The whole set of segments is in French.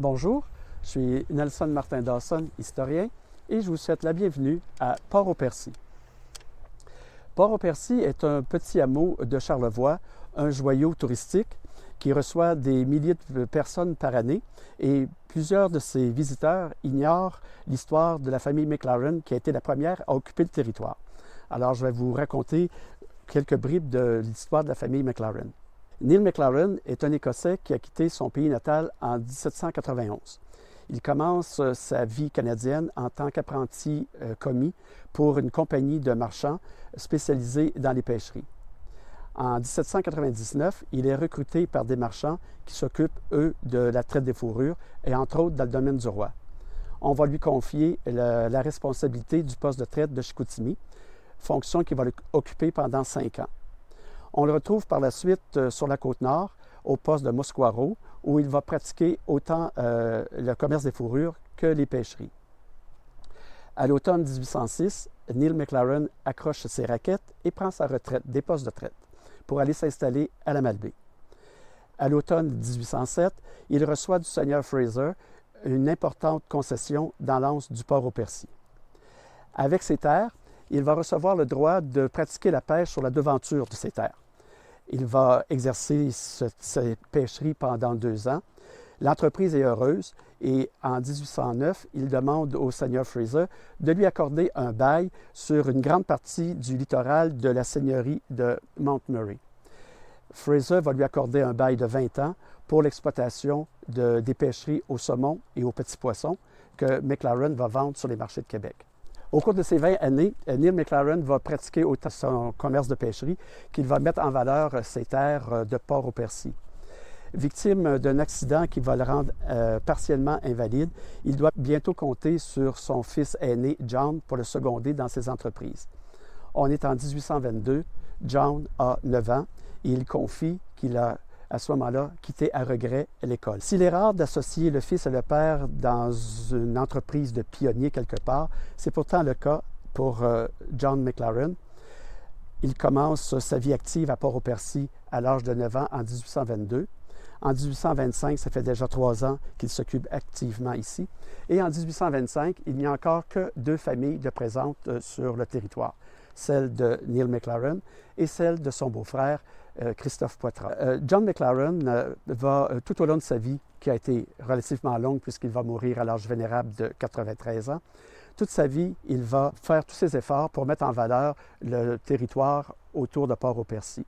Bonjour, je suis Nelson Martin Dawson, historien, et je vous souhaite la bienvenue à Port-au-Percy. Port-au-Percy est un petit hameau de Charlevoix, un joyau touristique qui reçoit des milliers de personnes par année et plusieurs de ses visiteurs ignorent l'histoire de la famille McLaren qui a été la première à occuper le territoire. Alors je vais vous raconter quelques bribes de l'histoire de la famille McLaren. Neil McLaren est un Écossais qui a quitté son pays natal en 1791. Il commence sa vie canadienne en tant qu'apprenti commis pour une compagnie de marchands spécialisée dans les pêcheries. En 1799, il est recruté par des marchands qui s'occupent, eux, de la traite des fourrures et entre autres dans le domaine du roi. On va lui confier la responsabilité du poste de traite de Chicoutimi, fonction qu'il va occuper pendant 5 ans. On le retrouve par la suite sur la Côte-Nord, au poste de Mosquaro, où il va pratiquer autant le commerce des fourrures que les pêcheries. À l'automne 1806, Neil McLaren accroche ses raquettes et prend sa retraite des postes de traite pour aller s'installer à la Malbaie. À l'automne 1807, il reçoit du seigneur Fraser une importante concession dans l'anse du Port-au-Percy. Avec ses terres, il va recevoir le droit de pratiquer la pêche sur la devanture de ses terres. Il va exercer cette pêcherie pendant 2 ans. L'entreprise est heureuse et en 1809, il demande au seigneur Fraser de lui accorder un bail sur une grande partie du littoral de la seigneurie de Mountmurray. Fraser va lui accorder un bail de 20 ans pour l'exploitation des pêcheries au saumon et aux petits poissons que McLaren va vendre sur les marchés de Québec. Au cours de ces 20 années, Neil McLaren va pratiquer autant son commerce de pêcherie qu'il va mettre en valeur ses terres de Port-au-Percy. Victime d'un accident qui va le rendre partiellement invalide, il doit bientôt compter sur son fils aîné, John, pour le seconder dans ses entreprises. On est en 1822, John a 9 ans et il confie qu'il a à ce moment-là, quitté à regret l'école. S'il est rare d'associer le fils et le père dans une entreprise de pionnier quelque part, c'est pourtant le cas pour John McLaren. Il commence sa vie active à Port-au-Percy à l'âge de 9 ans en 1822. En 1825, ça fait déjà 3 ans qu'il s'occupe activement ici. Et en 1825, il n'y a encore que 2 familles de présentes sur le territoire, celle de Neil McLaren et celle de son beau-frère, Christophe Poitras. John McLaren va, tout au long de sa vie, qui a été relativement longue puisqu'il va mourir à l'âge vénérable de 93 ans, toute sa vie, il va faire tous ses efforts pour mettre en valeur le territoire autour de Port-au-Percy.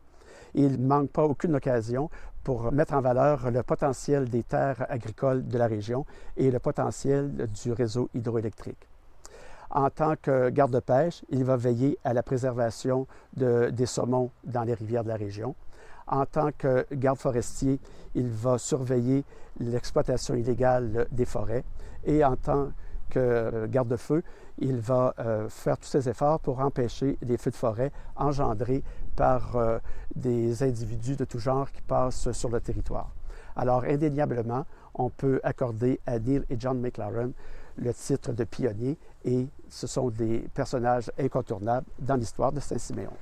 Il ne manque pas aucune occasion pour mettre en valeur le potentiel des terres agricoles de la région et le potentiel du réseau hydroélectrique. En tant que garde-pêche, il va veiller à la préservation des saumons dans les rivières de la région. En tant que garde forestier, il va surveiller l'exploitation illégale des forêts. Et en tant que garde-feu, il va faire tous ses efforts pour empêcher les feux de forêt engendrés par des individus de tout genre qui passent sur le territoire. Alors, indéniablement, on peut accorder à Neil et John McLaren le titre de pionnier et ce sont des personnages incontournables dans l'histoire de Saint-Siméon.